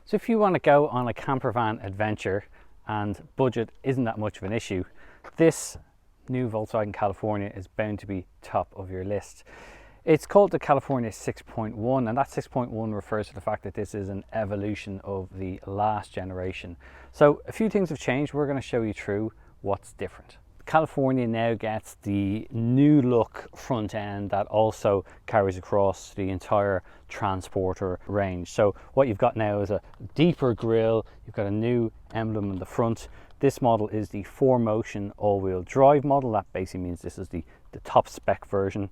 So if you want to go on a camper van adventure and budget isn't that much of an issue, this new Volkswagen California is bound to be top of your list. It's called the California 6.1, and that 6.1 refers to the fact that this is an evolution of the last generation. So a few things have changed. We're going to show you through what's different. California now gets the new look front end that also carries across the entire transporter range. So what you've got now is a deeper grille, you've got a new emblem in the front. This model is the 4Motion all-wheel drive model. That basically means this is the top spec version.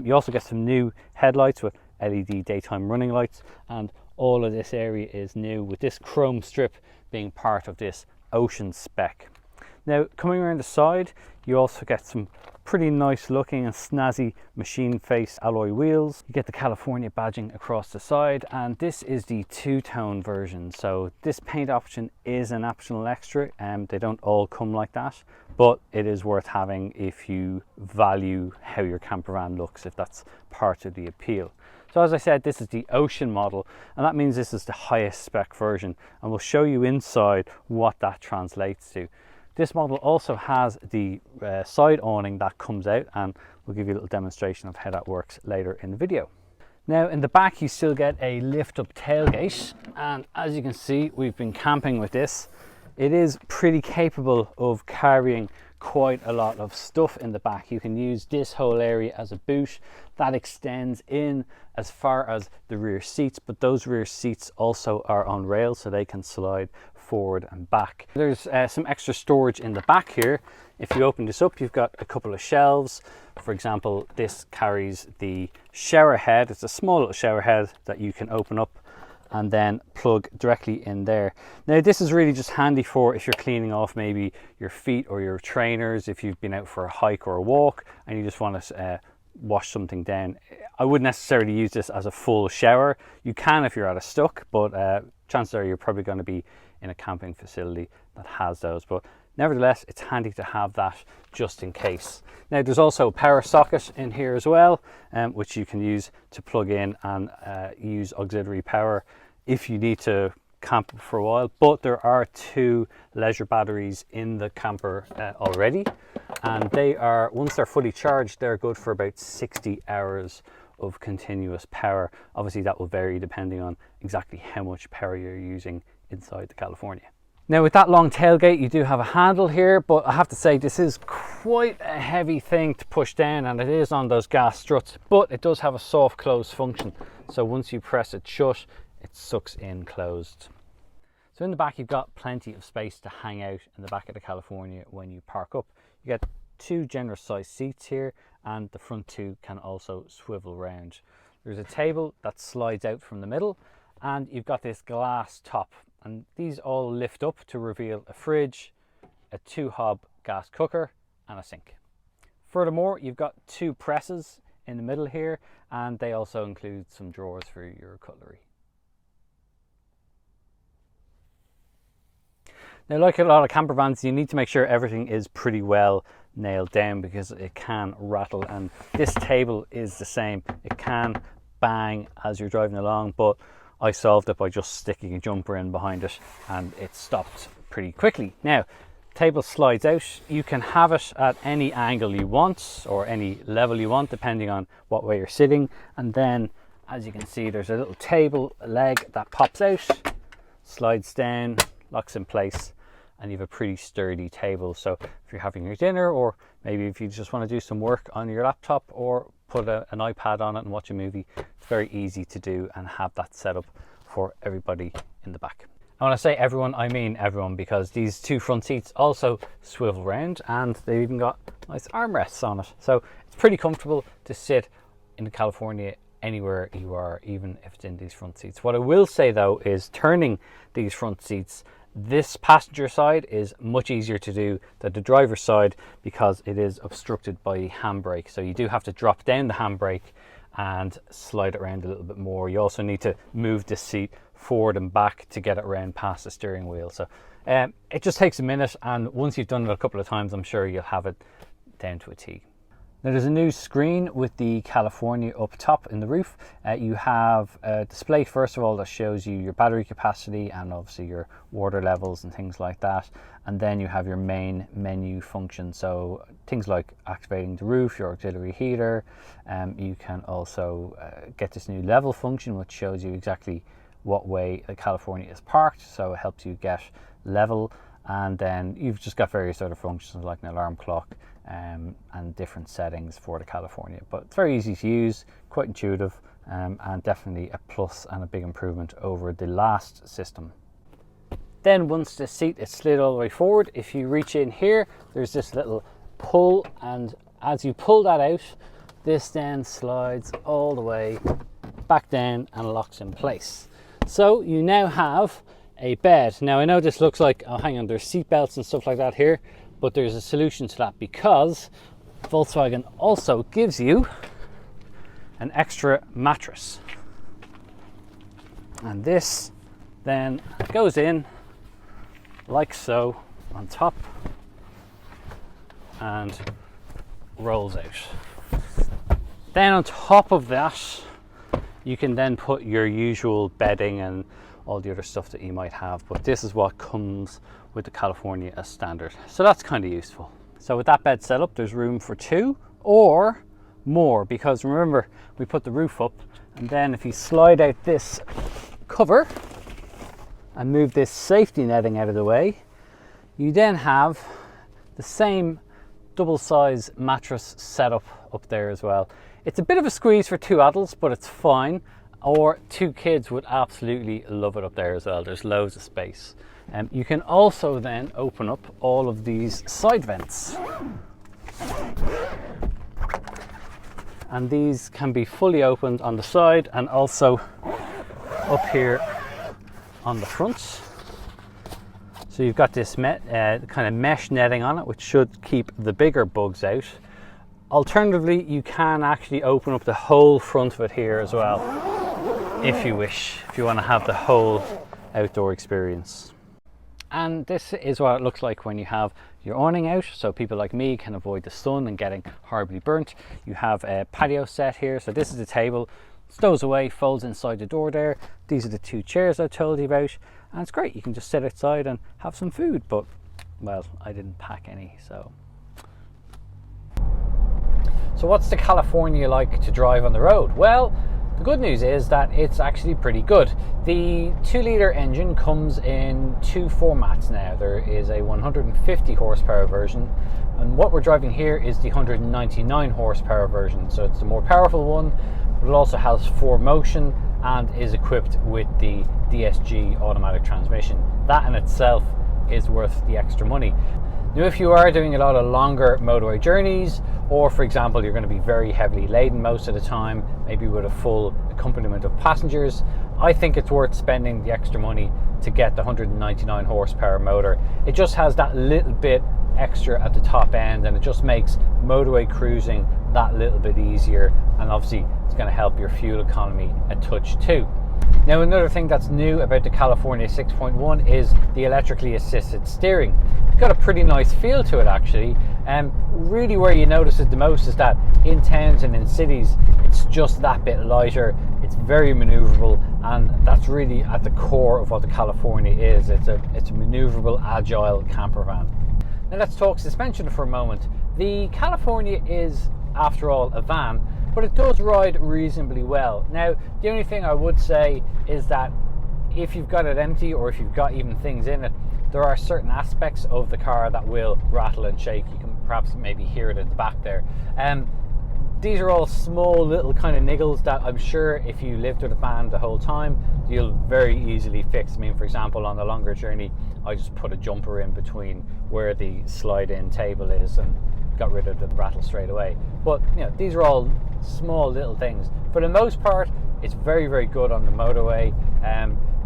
You also get some new headlights with LED daytime running lights, and all of this area is new with this chrome strip being part of this Ocean spec. Now, coming around the side, you also get some pretty nice looking and snazzy machine face alloy wheels. You get the California badging across the side, and this is the two-tone version. So this paint option is an optional extra, and they don't all come like that, but it is worth having if you value how your camper van looks, if that's part of the appeal. So as I said, this is the Ocean model, and that means this is the highest spec version, and we'll show you inside what that translates to. This model also has the side awning that comes out, and we'll give you a little demonstration of how that works later in the video. Now in the back you still get a lift up tailgate, and as you can see, we've been camping with this. It is pretty capable of carrying quite a lot of stuff in the back. You can use this whole area as a boot. That extends in as far as the rear seats, but those rear seats also are on rails, so they can slide forward and back. There's some extra storage in the back here. If you open this up, you've got a couple of shelves. For example, this carries the shower head. It's a small little shower head that you can open up and then plug directly in there. Now this is really just handy for if you're cleaning off maybe your feet or your trainers, if you've been out for a hike or a walk and you just want to wash something down. I wouldn't necessarily use this as a full shower. You can if you're at a stuck, but chances are you're probably going to be in a camping facility that has those, but nevertheless it's handy to have that just in case. Now there's also a power socket in here as well, which you can use to plug in and use auxiliary power if you need to camp for a while. But there are two leisure batteries in the camper already, and they are, once they're fully charged, they're good for about 60 hours of continuous power. Obviously that will vary depending on exactly how much power you're using inside the California. Now with that long tailgate you do have a handle here, but I have to say this is quite a heavy thing to push down, and it is on those gas struts, but it does have a soft close function, so once you press it shut it sucks in closed. So in the back you've got plenty of space to hang out in the back of the California when you park up. You get two generous sized seats here, and the front two can also swivel round. There's a table that slides out from the middle, and you've got this glass top, and these all lift up to reveal a fridge, a 2-hob gas cooker and a sink. Furthermore, you've got two presses in the middle here, and they also include some drawers for your cutlery. Now, like a lot of camper vans, you need to make sure everything is pretty well nailed down because it can rattle, and this table is the same. It can bang as you're driving along, but I solved it by just sticking a jumper in behind it and it stopped pretty quickly. Now, table slides out. You can have it at any angle you want or any level you want depending on what way you're sitting, and then as you can see there's a little table leg that pops out, slides down, locks in place, and you have a pretty sturdy table. So if you're having your dinner, or maybe if you just want to do some work on your laptop or put an iPad on it and watch a movie, it's very easy to do and have that set up for everybody in the back. I want to say everyone, I mean everyone, because these two front seats also swivel round and they've even got nice armrests on it. So it's pretty comfortable to sit in the California anywhere you are, even if it's in these front seats. What I will say though is turning these front seats, this passenger side is much easier to do than the driver's side because it is obstructed by the handbrake. So you do have to drop down the handbrake and slide it around a little bit more. You also need to move this seat forward and back to get it around past the steering wheel. So it just takes a minute, and once you've done it a couple of times, I'm sure you'll have it down to a T. Now there's a new screen with the California up top in the roof. You have a display first of all that shows you your battery capacity and obviously your water levels and things like that. And then you have your main menu function. So things like activating the roof, your auxiliary heater. You can also get this new level function which shows you exactly what way the California is parked. So it helps you get level. And then you've just got various other functions like an alarm clock and different settings for the California. But it's very easy to use, quite intuitive, and definitely a plus and a big improvement over the last system. Then once the seat is slid all the way forward, if you reach in here, there's this little pull, and as you pull that out, this then slides all the way back down and locks in place. So you now have a bed. Now I know this looks like, oh hang on, there's seat belts and stuff like that here, but there's a solution to that because Volkswagen also gives you an extra mattress. And this then goes in like so on top and rolls out. Then on top of that, you can then put your usual bedding and all the other stuff that you might have, but this is what comes with the California as standard. So that's kind of useful. So with that bed set up, there's room for 2 or more, because remember, we put the roof up, and then if you slide out this cover and move this safety netting out of the way, you then have the same double size mattress setup up there as well. It's a bit of a squeeze for 2 adults, but it's fine. Or 2 kids would absolutely love it up there as well. There's loads of space. You can also then open up all of these side vents. And these can be fully opened on the side and also up here on the front. So you've got this kind of mesh netting on it, which should keep the bigger bugs out. Alternatively, you can actually open up the whole front of it here as well, if you wish, if you want to have the whole outdoor experience. And this is what it looks like when you have your awning out, so people like me can avoid the sun and getting horribly burnt. You have a patio set here, so this is the table, stows away, folds inside the door there. These are the 2 chairs I told you about, and it's great. You can just sit outside and have some food, but well, I didn't pack any. So what's the California like to drive on the road? Well, the good news is that it's actually pretty good. The 2-litre engine comes in 2 formats now. There is a 150 horsepower version, and what we're driving here is the 199 horsepower version. So it's the more powerful one, but it also has 4Motion and is equipped with the DSG automatic transmission. That in itself is worth the extra money. Now, if you are doing a lot of longer motorway journeys, or for example, you're going to be very heavily laden most of the time, maybe with a full accompaniment of passengers, I think it's worth spending the extra money to get the 199 horsepower motor. It just has that little bit extra at the top end, and it just makes motorway cruising that little bit easier, and obviously it's going to help your fuel economy a touch too. Now, another thing that's new about the California 6.1 is the electrically assisted steering. It's got a pretty nice feel to it actually, and really where you notice it the most is that in towns and in cities it's just that bit lighter. It's very maneuverable, and that's really at the core of what the California is. It's a maneuverable, agile camper van. Now let's talk suspension for a moment. The California is, after all, a van, but it does ride reasonably well. Now, the only thing I would say is that if you've got it empty, or if you've got even things in it, there are certain aspects of the car that will rattle and shake. You can perhaps maybe hear it at the back there. These are all small little kind of niggles that I'm sure if you lived with a van the whole time, you'll very easily fix. I mean, for example, on a longer journey, I just put a jumper in between where the slide-in table is and got rid of the rattle straight away. But you know, these are all small little things. For the most part, it's very, very good on the motorway.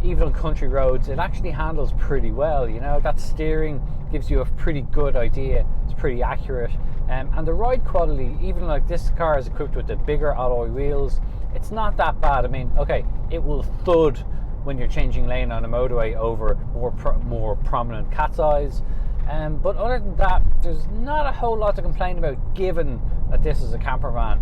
Even on country roads, it actually handles pretty well. You know, that steering gives you a pretty good idea. It's pretty accurate. And the ride quality, even like this car is equipped with the bigger alloy wheels, it's not that bad. I mean, okay, it will thud when you're changing lane on a motorway over more prominent cat's eyes. But other than that, there's not a whole lot to complain about given that this is a camper van.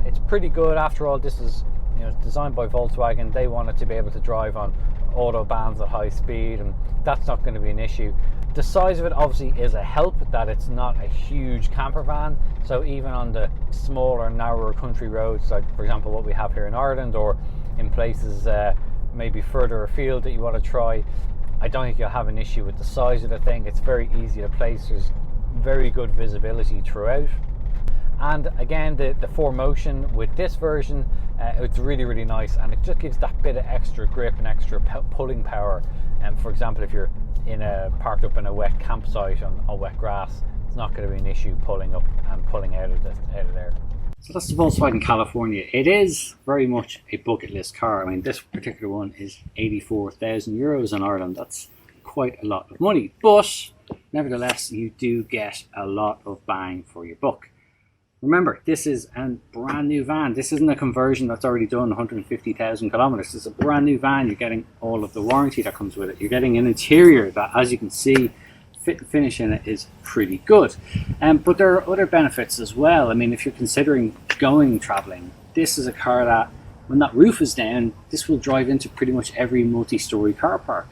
It's pretty good. After all, this is, you know, designed by Volkswagen. They want it to be able to drive on autobahns at high speed, and that's not going to be an issue. The size of it obviously is a help, that it's not a huge camper van, so even on the smaller, narrower country roads, like for example what we have here in Ireland, or in places maybe further afield that you want to try, I don't think you'll have an issue with the size of the thing. It's very easy to place. There's very good visibility throughout. And again, the 4Motion with this version, it's really, really nice, and it just gives that bit of extra grip and extra pulling power. And for example, if you're parked up in a wet campsite on wet grass, it's not going to be an issue pulling up and pulling out of there. So that's the Volkswagen California. It is very much a bucket list car. I mean, this particular one is 84,000 euros in Ireland. That's quite a lot of money, but nevertheless, you do get a lot of bang for your buck. Remember, this is a brand new van. This isn't a conversion that's already done 150,000 kilometers. This is a brand new van. You're getting all of the warranty that comes with it. You're getting an interior that, as you can see, fit and finish in it is pretty good. But there are other benefits as well. I mean, if you're considering going traveling, this is a car that, when that roof is down, this will drive into pretty much every multi-story car park.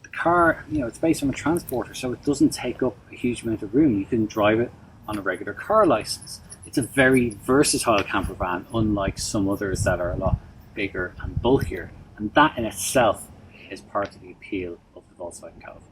The car, you know, it's based on a transporter, so it doesn't take up a huge amount of room. You can drive it on a regular car license. It's a very versatile camper van, unlike some others that are a lot bigger and bulkier. And that in itself is part of the appeal of the Volkswagen California.